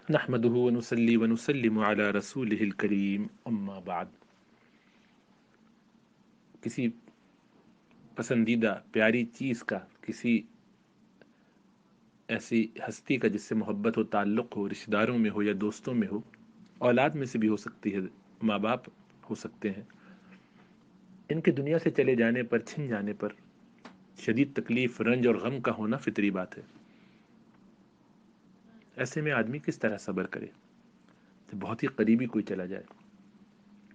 نحمده ونصلي ونسلم على رسوله الكريم اما بعد. کسی پسندیدہ پیاری چیز کا، کسی ایسی ہستی کا جس سے محبت ہو، تعلق ہو، رشتہ داروں میں ہو یا دوستوں میں ہو، اولاد میں سے بھی ہو سکتی ہے، ماں باپ ہو سکتے ہیں، ان کے دنیا سے چلے جانے پر، چھن جانے پر شدید تکلیف، رنج اور غم کا ہونا فطری بات ہے. ایسے میں آدمی کس طرح صبر کرے؟ جب بہت ہی قریبی کوئی چلا جائے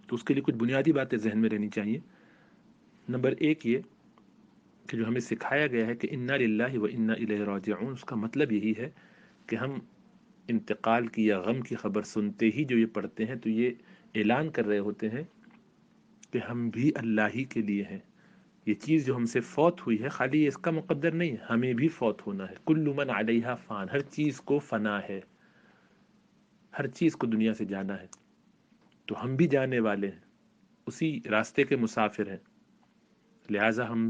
تو اس کے لیے کچھ بنیادی باتیں ذہن میں رہنی چاہیے. نمبر ایک یہ کہ جو ہمیں سکھایا گیا ہے کہ انا للہ و انا الیہ راجعون، اس کا مطلب یہی ہے کہ ہم انتقال کی یا غم کی خبر سنتے ہی جو یہ پڑھتے ہیں تو یہ اعلان کر رہے ہوتے ہیں کہ ہم بھی اللہ ہی کے لیے ہیں. یہ چیز جو ہم سے فوت ہوئی ہے خالی اس کا مقدر نہیں ہے، ہمیں بھی فوت ہونا ہے. کل من علیہا فان، ہر چیز کو فنا ہے، ہر چیز کو دنیا سے جانا ہے، تو ہم بھی جانے والے ہیں، اسی راستے کے مسافر ہیں. لہٰذا ہم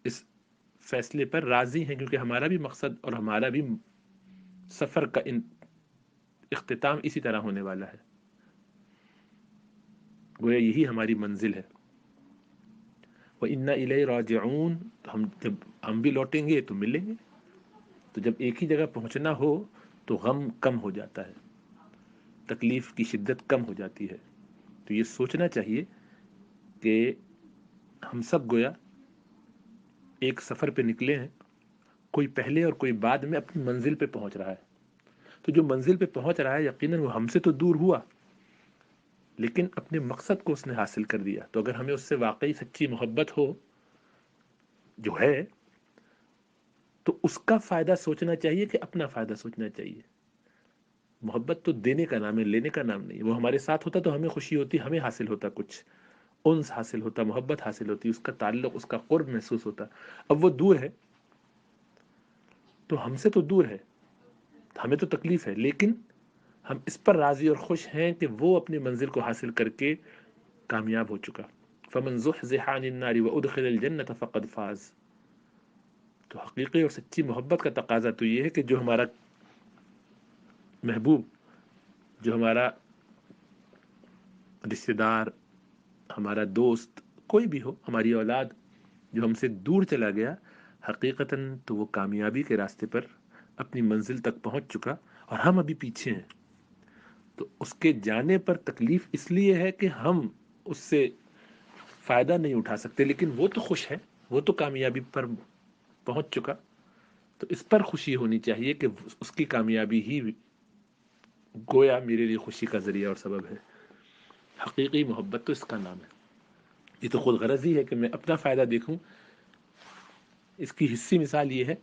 اس فیصلے پر راضی ہیں کیونکہ ہمارا بھی مقصد اور ہمارا بھی سفر کا اختتام اسی طرح ہونے والا ہے. گویا یہی ہماری منزل ہے. وَإِنَّا إِلَيْهِ رَاجِعُونَ، تو جب ہم بھی لوٹیں گے تو ملیں گے. تو جب ایک ہی جگہ پہنچنا ہو تو غم کم ہو جاتا ہے، تکلیف کی شدت کم ہو جاتی ہے. تو یہ سوچنا چاہیے کہ ہم سب گویا ایک سفر پہ نکلے ہیں، کوئی پہلے اور کوئی بعد میں اپنی منزل پہ پہنچ رہا ہے. تو جو منزل پہ پہنچ رہا ہے یقیناً وہ ہم سے تو دور ہوا لیکن اپنے مقصد کو اس نے حاصل کر دیا. تو اگر ہمیں اس سے واقعی سچی محبت ہو، جو ہے، تو اس کا فائدہ سوچنا چاہیے کہ اپنا فائدہ سوچنا چاہیے. محبت تو دینے کا نام ہے، لینے کا نام نہیں. وہ ہمارے ساتھ ہوتا تو ہمیں خوشی ہوتی، ہمیں حاصل ہوتا، کچھ انس حاصل ہوتا، محبت حاصل ہوتی، اس کا تعلق، اس کا قرب محسوس ہوتا. اب وہ دور ہے تو ہم سے تو دور ہے، ہمیں تو تکلیف ہے، لیکن ہم اس پر راضی اور خوش ہیں کہ وہ اپنی منزل کو حاصل کر کے کامیاب ہو چکا. فمن زحزح عن النار وادخل الجنة فقد فاز. تو حقیقی اور سچی محبت کا تقاضا تو یہ ہے کہ جو ہمارا محبوب، جو ہمارا رشتہ دار، ہمارا دوست، کوئی بھی ہو، ہماری اولاد جو ہم سے دور چلا گیا، حقیقتاً تو وہ کامیابی کے راستے پر اپنی منزل تک پہنچ چکا اور ہم ابھی پیچھے ہیں. تو اس کے جانے پر تکلیف اس لیے ہے کہ ہم اس سے فائدہ نہیں اٹھا سکتے، لیکن وہ تو خوش ہے، وہ تو کامیابی پر پہنچ چکا. تو اس پر خوشی ہونی چاہیے کہ اس کی کامیابی ہی گویا میرے لیے خوشی کا ذریعہ اور سبب ہے. حقیقی محبت تو اس کا نام ہے. یہ تو خود غرضی ہے کہ میں اپنا فائدہ دیکھوں. اس کی حصی مثال یہ ہے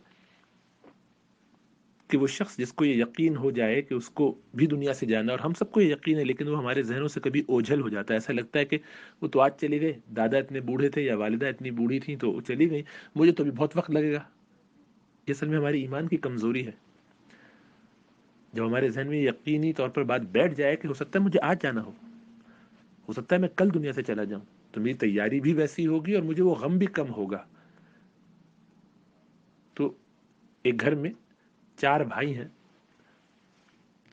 کہ وہ شخص جس کو یہ یقین ہو جائے کہ اس کو بھی دنیا سے جانا، اور ہم سب کو یہ یقین ہے لیکن وہ ہمارے ذہنوں سے کبھی اوجھل ہو جاتا ہے. ایسا لگتا ہے کہ وہ تو آج چلی گئے، دادا اتنے بوڑھے تھے یا والدہ اتنی بوڑھی تھیں تو وہ چلی گئی، مجھے تو ابھی بہت وقت لگے گا. یہ اصل میں ہماری ایمان کی کمزوری ہے. جب ہمارے ذہن میں یقینی طور پر بات بیٹھ جائے کہ ہو سکتا ہے مجھے آج جانا ہو سکتا ہے میں کل دنیا سے چلا جاؤں، تو میری تیاری بھی ویسی ہوگی اور مجھے وہ غم بھی کم ہوگا. تو ایک گھر میں 4 بھائی ہیں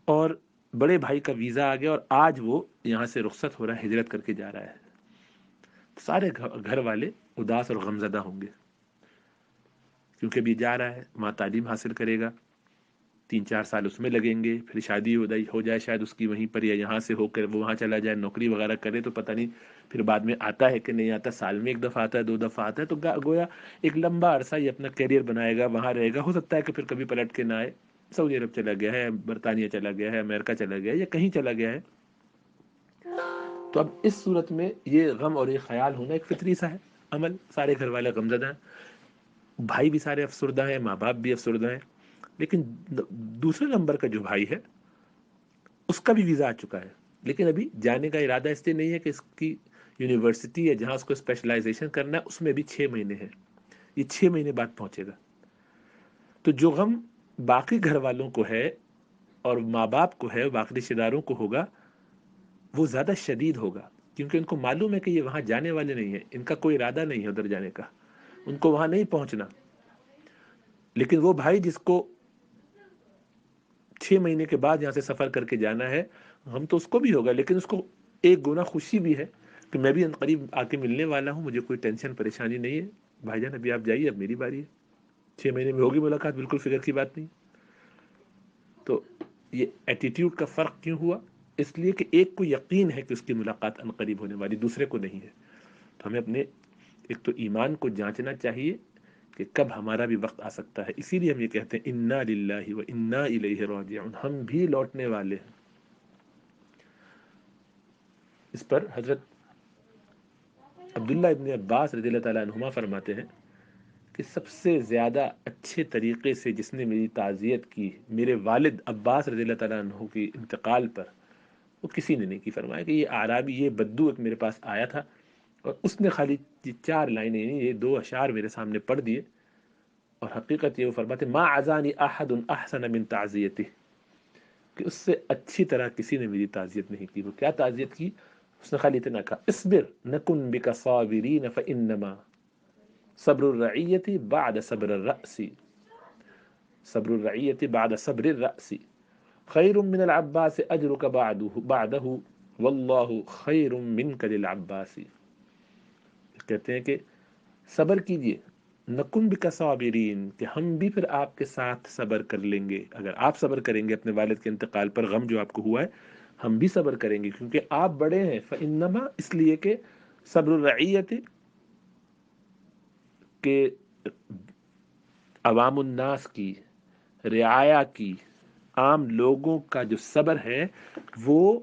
اور بڑے بھائی کا ویزا آ گیا اور آج وہ یہاں سے رخصت ہو رہا ہے، ہجرت کر کے جا رہا ہے. سارے گھر والے اداس اور غمزدہ ہوں گے کیونکہ ابھی جا رہا ہے، وہاں تعلیم حاصل کرے گا، 3-4 سال اس میں لگیں گے، پھر شادی ہو جائے شاید اس کی وہیں پر، یا یہاں سے ہو کر وہ وہاں چلا جائے، نوکری وغیرہ کرے تو پتہ نہیں پھر بعد میں آتا ہے کہ نہیں آتا. سال میں 1 دفعہ آتا ہے، 2 دفعہ آتا ہے. تو گویا ایک لمبا عرصہ یہ اپنا کیریئر بنائے گا، وہاں رہے گا. ہو سکتا ہے کہ پھر کبھی پلٹ کے نہ آئے، سعودی عرب چلا گیا ہے، برطانیہ چلا گیا ہے، امریکہ چلا گیا ہے، یا کہیں چلا گیا ہے. تو اب اس صورت میں یہ غم اور یہ خیال ہونا ایک فطری سا ہے عمل. سارے گھر والے غمزدہ ہیں، بھائی بھی سارے افسردہ ہیں، ماں باپ بھی افسردہ ہیں. لیکن دوسرے نمبر کا جو بھائی ہے اس کا بھی ویزا آ چکا ہے، لیکن ابھی جانے کا ارادہ اس لیے نہیں ہے کہ اس کی یونیورسٹی ہے جہاں اس کو اسپیشلائزیشن کرنا ہے اس میں بھی 6 مہینے ہے، یہ 6 مہینے بعد پہنچے گا. تو جو غم باقی گھر والوں کو ہے اور ماں باپ کو ہے، باقی رشتہ داروں کو ہوگا، وہ زیادہ شدید ہوگا کیونکہ ان کو معلوم ہے کہ یہ وہاں جانے والے نہیں ہیں، ان کا کوئی ارادہ نہیں ہے ادھر جانے کا، ان کو وہاں نہیں پہنچنا. لیکن وہ بھائی جس کو 6 مہینے کے بعد یہاں سے سفر کر کے جانا ہے، ہم تو اس کو بھی ہوگا، لیکن اس کو ایک گنا خوشی بھی ہے کہ میں بھی قریب آ کے ملنے والا ہوں، مجھے کوئی ٹینشن پریشانی نہیں ہے، بھائی جان ابھی آپ جائیے، اب میری باری ہے، 6 مہینے میں ہوگی ملاقات، بالکل فکر کی بات نہیں۔ تو یہ ایٹیٹیوڈ کا فرق کیوں ہوا؟ اس لیے کہ ایک کو یقین ہے کہ اس کی ملاقات عنقریب ہونے والی، دوسرے کو نہیں ہے۔ تو ہمیں اپنے ایک تو ایمان کو جانچنا چاہیے کہ کب ہمارا بھی وقت آ سکتا ہے، اسی لیے ہم یہ کہتے ہیں انا للہ و انا الیہ راجعون، ہم بھی لوٹنے والے ہیں۔ اس پر حضرت عبداللہ ابن عباس رضی اللہ تعالیٰ عنہما فرماتے ہیں کہ سب سے زیادہ اچھے طریقے سے جس نے میری تعزیت کی میرے والد عباس رضی اللہ تعالیٰ عنہ کی انتقال پر، وہ کسی نے نہیں کی۔ فرمایا کہ یہ اعرابی، یہ بدو ایک میرے پاس آیا تھا اور اس نے خالی 4 لائنیں، یعنی یہ 2 اشعار میرے سامنے پڑھ دیے، اور حقیقت یہ وہ فرماتے ما عزانی احد احسن من تعزیتہ، کہ اس سے اچھی طرح کسی نے میری تعزیت نہیں کی۔ وہ کیا تعزیت کی؟ اس نے خالی اتنا کہا اصبر نکن بک صابرین فانما صبر الرعیت بعد صبر الرأس، صبر الرعیت بعد صبر الرأس خیر من العباس اجرک بعدہ واللہ خیر منک للعباس۔ کہتے ہیں کہ صبر کیجئے، نکن بک صابرین، کہ ہم بھی پھر آپ کے ساتھ صبر کر لیں گے، اگر آپ صبر کریں گے اپنے والد کے انتقال پر، غم جو آپ کو ہوا ہے ہم بھی صبر کریں گے، کیونکہ آپ بڑے ہیں۔ فانما، اس لیے کہ صبر الرعیت، کہ عوام الناس کی، رعایا کی، عام لوگوں کا جو صبر ہے وہ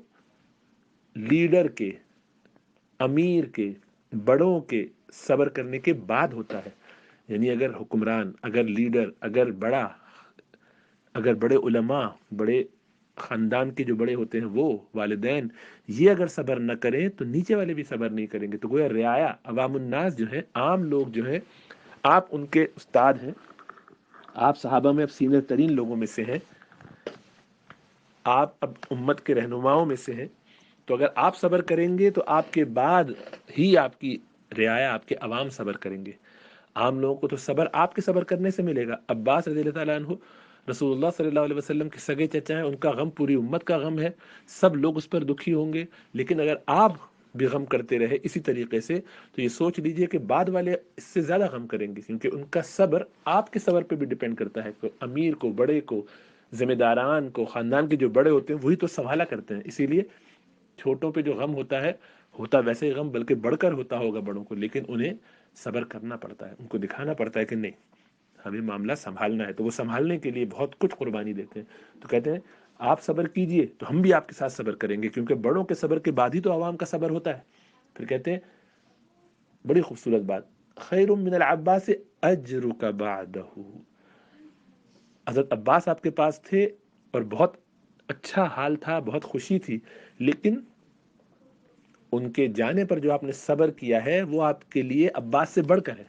لیڈر کے، امیر کے، بڑوں کے صبر کرنے کے بعد ہوتا ہے۔ یعنی اگر حکمران، اگر لیڈر، اگر بڑے علماء، بڑے خاندان کے جو بڑے ہوتے ہیں وہ والدین، یہ اگر صبر نہ کریں تو نیچے والے بھی صبر نہیں کریں گے۔ تو گویا رعایا، عوام الناس جو ہے، عام لوگ جو ہیں، آپ ان کے استاد ہیں، آپ صحابہ میں اب سینئر ترین لوگوں میں سے ہیں، آپ اب امت کے رہنماؤں میں سے ہیں، تو اگر آپ صبر کریں گے تو آپ کے بعد ہی آپ کی رعایا، آپ کے عوام صبر کریں گے۔ عام لوگوں کو تو صبر آپ کے صبر کرنے سے ملے گا۔ عباس رضی اللہ تعالیٰ عنہ رسول اللہ صلی اللہ علیہ وسلم کے سگے چچا ہیں، ان کا غم پوری امت کا غم ہے، سب لوگ اس پر دکھی ہوں گے، لیکن اگر آپ بھی غم کرتے رہے اسی طریقے سے تو یہ سوچ لیجئے کہ بعد والے اس سے زیادہ غم کریں گے، کیونکہ ان کا صبر آپ کے صبر پہ بھی ڈیپینڈ کرتا ہے۔ کہ امیر کو، بڑے کو، ذمہ داران کو، خاندان کے جو بڑے ہوتے ہیں وہی تو سنبھالا کرتے ہیں۔ اسی لیے چھوٹوں پہ جو غم ہوتا ویسے ہی غم بلکہ بڑھ کر ہوتا ہوگا بڑوں کو، لیکن انہیں صبر کرنا پڑتا ہے، ان کو دکھانا پڑتا ہے کہ نہیں، ہمیں معاملہ سنبھالنا ہے، تو وہ سنبھالنے کے لیے بہت کچھ قربانی دیتے ہیں۔ تو کہتے ہیں آپ صبر کیجئے تو ہم بھی آپ کے ساتھ صبر کریں گے، کیونکہ بڑوں کے صبر کے بعد ہی تو عوام کا صبر ہوتا ہے۔ پھر کہتے ہیں بڑی خوبصورت بات، خیر من العباس اجرک بعدہ، حضرت عباس آپ کے پاس تھے اور بہت اچھا حال تھا، بہت خوشی تھی، لیکن ان کے جانے پر جو آپ نے صبر کیا ہے وہ آپ کے لیے عباس سے بڑھ کر ہے۔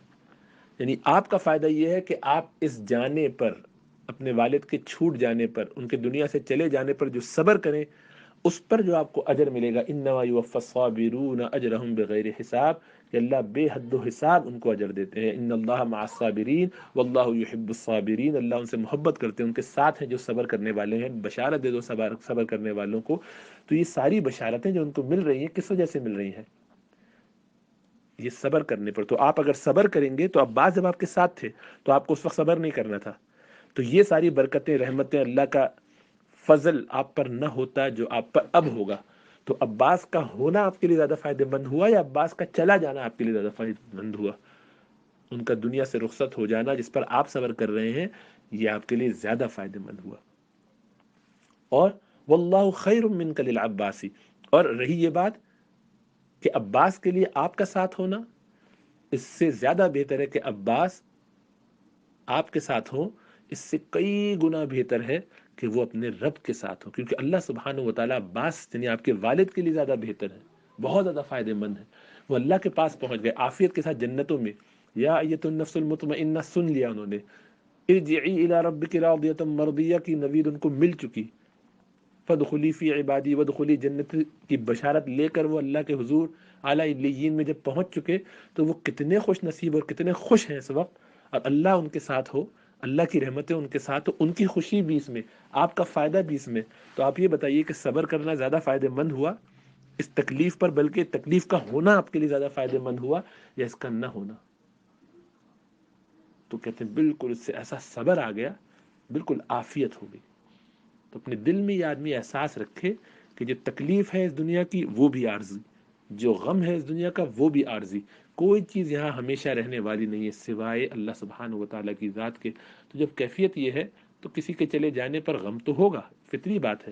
یعنی آپ کا فائدہ یہ ہے کہ آپ اس جانے پر، اپنے والد کے چھوٹ جانے پر، ان کے دنیا سے چلے جانے پر جو صبر کریں اس پر جو آپ کو اجر ملے گا، انما یوفی الصابرون اجرهم بغیر حساب، کہ اللہ بے حد و حساب ان کو اجر دیتے ہیں۔ ان اللہ مع الصابرین واللہ یحب الصابرین، اللہ ان سے محبت کرتے ہیں، ان کے ساتھ ہیں جو صبر کرنے والے ہیں۔ بشارت دے دو صبر کرنے والوں کو۔ تو یہ ساری بشارتیں جو ان کو مل رہی ہیں کس وجہ سے مل رہی ہیں؟ یہ صبر کرنے پر۔ تو آپ اگر صبر کریں گے تو عباس جب آپ کے ساتھ تھے تو آپ کو اس وقت صبر نہیں کرنا تھا، تو یہ ساری برکتیں، رحمتیں، اللہ کا فضل آپ پر نہ ہوتا جو آپ پر اب ہوگا۔ تو عباس کا ہونا آپ کے لیے زیادہ فائدہ مند ہوا یا عباس کا چلا جانا آپ کے لیے زیادہ فائدہ مند ہوا؟ ان کا دنیا سے رخصت ہو جانا جس پر آپ صبر کر رہے ہیں یہ آپ کے لیے زیادہ فائدہ مند ہوا۔ اور واللہ خیر منک للعباس، اور رہی یہ بات کہ عباس کے لیے آپ کا ساتھ ہونا اس سے زیادہ بہتر ہے کہ عباس آپ کے ساتھ ہوں، اس سے کئی گنا بہتر ہے کہ وہ اپنے رب کے ساتھ ہوں، کیونکہ اللہ سبحانہ و تعالیٰ عباس یعنی آپ کے والد کے لیے زیادہ بہتر ہے، بہت زیادہ فائدہ مند ہے۔ وہ اللہ کے پاس پہنچ گئے عافیت کے ساتھ جنتوں میں۔ یا ایت النفس المطمئنہ سن لیا انہوں نے، ارجعی الی ربک راضیۃ مرضیہ کی نوید ان کو مل چکی، فادخلی فی عبادی وادخلی جنت کی بشارت لے کر وہ اللہ کے حضور اعلیٰ علیین میں جب پہنچ چکے تو وہ کتنے خوش نصیب اور کتنے خوش ہیں اس وقت۔ اور اللہ ان کے ساتھ ہو، اللہ کی رحمتیں ان کے ساتھ، ان کی خوشی بھی اس میں، آپ کا فائدہ بھی اس میں. تو آپ یہ بتائیے کہ صبر کرنا زیادہ فائدہ مند ہوا اس تکلیف پر، بلکہ تکلیف کا ہونا آپ کے لیے زیادہ فائدہ مند ہوا یا اس کا نہ ہونا؟ تو کہتے ہیں بالکل اس سے ایسا صبر آ گیا، بالکل عافیت ہو گئی. تو اپنے دل میں یہ آدمی احساس رکھے کہ جو تکلیف ہے اس دنیا کی وہ بھی عارضی، جو غم ہے اس دنیا کا وہ بھی عارضی. کوئی چیز یہاں ہمیشہ رہنے والی نہیں ہے سوائے اللہ سبحانہ و تعالیٰ کی ذات کے. تو جب کیفیت یہ ہے تو کسی کے چلے جانے پر غم تو ہوگا، فطری بات ہے،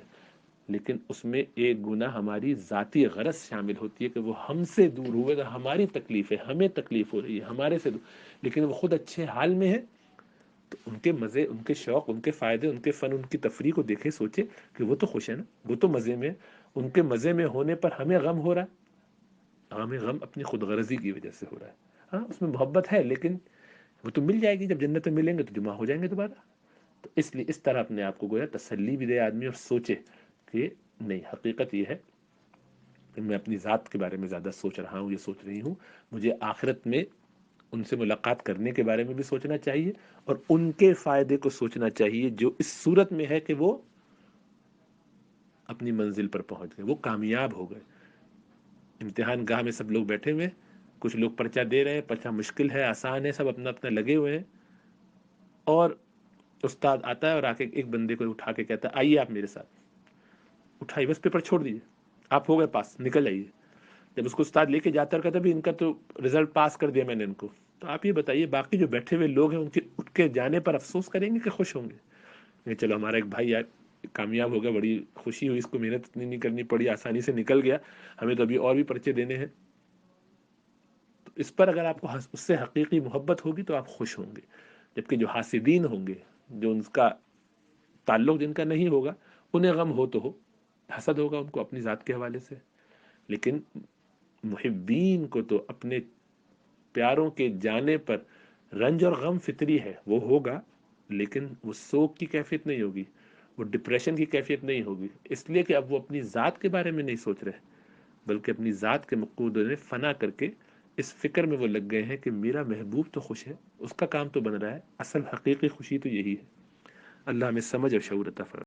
لیکن اس میں ایک گناہ ہماری ذاتی غرض شامل ہوتی ہے کہ وہ ہم سے دور ہوئے گا، ہماری تکلیف ہے، ہمیں تکلیف ہو رہی ہے ہمارے سے دور، لیکن وہ خود اچھے حال میں ہے. تو ان کے مزے، ان کے شوق، ان کے فائدے، ان کے فن، ان کی تفریح کو دیکھے، سوچے کہ وہ تو خوش ہے نا، وہ تو مزے میں. ان کے مزے میں ہونے پر ہمیں غم ہو رہا ہے، ہمیں غم اپنی خود غرضی کی وجہ سے ہو رہا ہے. ہاں اس میں محبت ہے، لیکن وہ تو مل جائے گی، جب جنت میں ملیں گے تو جمع ہو جائیں گے دوبارہ. تو اس لیے اس طرح اپنے آپ کو گویا تسلی بھی دے آدمی، اور سوچے کہ نہیں، حقیقت یہ ہے کہ میں اپنی ذات کے بارے میں زیادہ سوچ رہا ہوں، یہ سوچ رہی ہوں، مجھے آخرت میں ان سے ملاقات کرنے کے بارے میں بھی سوچنا چاہیے، اور ان کے فائدے کو سوچنا چاہیے جو اس صورت میں ہے کہ وہ اپنی منزل پر پہنچ گئے، وہ کامیاب ہو گئے. امتحان گاہ میں سب لوگ بیٹھے ہوئے، کچھ لوگ پرچہ دے رہے ہیں، پرچہ مشکل ہے آسان ہے، سب اپنا اپنا لگے ہوئے ہیں، اور استاد آتا ہے اور آ کے ایک بندے کو اٹھا کے کہتا ہے آئیے آپ میرے ساتھ. اٹھائیے، بس پیپر چھوڑ دیجیے، آپ ہو گئے پاس، نکل جائیے. جب اس کو استاد لے کے جاتا ہے کہتا بھی ان کا تو رزلٹ پاس کر دیا میں نے ان کو. تو آپ یہ بتائیے باقی جو بیٹھے ہوئے لوگ ہیں ان کے اٹھ کے جانے پر افسوس کریں گے کہ خوش ہوں گے؟ کہ چلو ہمارا ایک بھائی یار کامیاب ہو گیا، بڑی خوشی ہوئی، اس کو محنت اتنی نہیں کرنی پڑی، آسانی سے نکل گیا، ہمیں تو ابھی اور بھی پرچے دینے ہیں. تو اس پر اگر آپ کو اس سے حقیقی محبت ہوگی تو آپ خوش ہوں گے. جبکہ جو حاسدین ہوں گے، جو ان کا تعلق جن کا نہیں ہوگا، انہیں غم ہو تو ہو، حسد ہوگا ان کو اپنی ذات کے حوالے سے. لیکن محبین کو تو اپنے پیاروں کے جانے پر رنج اور غم فطری ہے، وہ ہوگا، لیکن وہ سوگ کی کیفیت نہیں ہوگی، وہ ڈپریشن کی کیفیت نہیں ہوگی، اس لیے کہ اب وہ اپنی ذات کے بارے میں نہیں سوچ رہے، بلکہ اپنی ذات کے مقصود نے فنا کر کے اس فکر میں وہ لگ گئے ہیں کہ میرا محبوب تو خوش ہے، اس کا کام تو بن رہا ہے. اصل حقیقی خوشی تو یہی ہے. اللہ ہمیں سمجھ اور شعور عطا فرمائے.